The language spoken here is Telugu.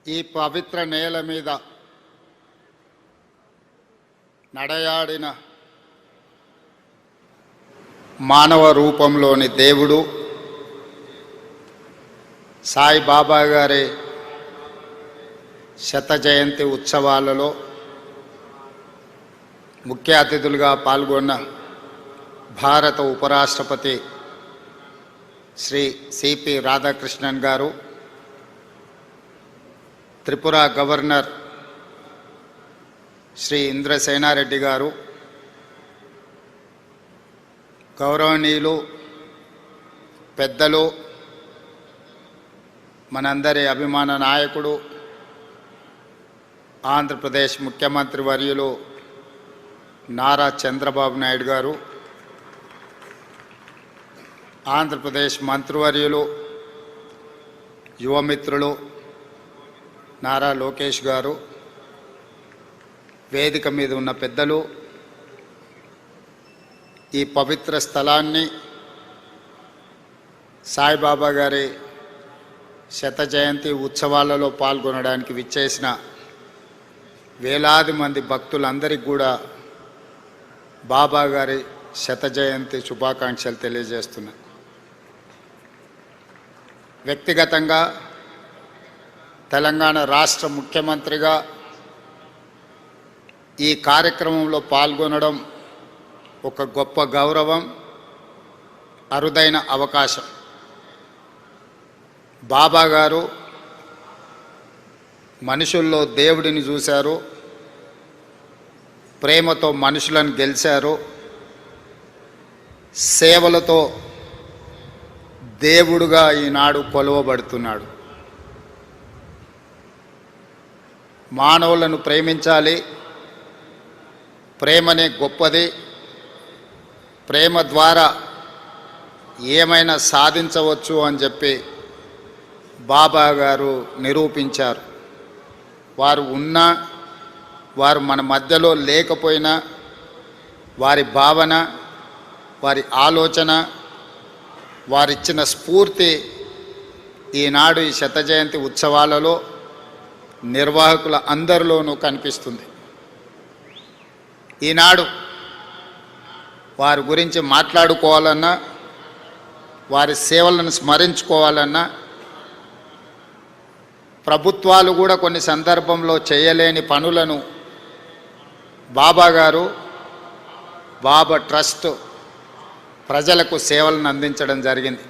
ఈ పవిత్ర నేల మీద నడయాడిన మానవ రూపంలోని దేవుడు సాయిబాబా గారి శత జయంతి ఉత్సవాలలో ముఖ్య అతిథులుగా పాల్గొన్న భారత ఉపరాష్ట్రపతి శ్రీ సిపి రాధాకృష్ణన్ గారు, త్రిపుర గవర్నర్ శ్రీ ఇంద్రసేనారెడ్డి గారు, గౌరవనీయులు పెద్దలు, మనందరి అభిమాన నాయకుడు, ఆంధ్రప్రదేశ్ ముఖ్యమంత్రి వర్యులు నారా చంద్రబాబు నాయుడు గారు, ఆంధ్రప్రదేశ్ మంత్రివర్యులు యువమిత్రులు నారా లోకేష్ గారు, వేదిక మీద ఉన్న పెద్దలు, ఈ పవిత్ర స్థలాన్ని సాయిబాబా గారి శత జయంతి ఉత్సవాలలో పాల్గొనడానికి విచ్చేసిన వేలాది మంది భక్తులందరికీ కూడా బాబా గారి శత జయంతి శుభాకాంక్షలు తెలియజేస్తున్నా. వ్యక్తిగతంగా తెలంగాణ రాష్ట్ర ముఖ్యమంత్రిగా ఈ కార్యక్రమంలో పాల్గొనడం ఒక గొప్ప గౌరవం, అరుదైన అవకాశం. బాబా గారు మనుషుల్లో దేవుడిని చూశారు, ప్రేమతో మనుషులను గెలిచారు, సేవలతో దేవుడుగా ఈనాడు కొలువబడుతున్నాడు. మానవులను ప్రేమించాలి, ప్రేమనే గొప్పది, ప్రేమ ద్వారా ఏమైనా సాధించవచ్చు అని చెప్పి బాబా గారు నిరూపించారు. వారు ఉన్నా, వారు మన మధ్యలో లేకపోయినా, వారి భావన, వారి ఆలోచన, వారిచ్చిన స్ఫూర్తి ఈనాడు ఈ శత జయంతి ఉత్సవాలలో నిర్వాహకుల అందరిలోనూ కనిపిస్తుంది. ఈనాడు వారి గురించి మాట్లాడుకోవాలన్నా, వారి సేవలను స్మరించుకోవాలన్నా, ప్రభుత్వాలు కూడా కొన్ని సందర్భంలో చేయలేని పనులను బాబా గారు, బాబా ట్రస్ట్ ప్రజలకు సేవలను అందించడం జరిగింది.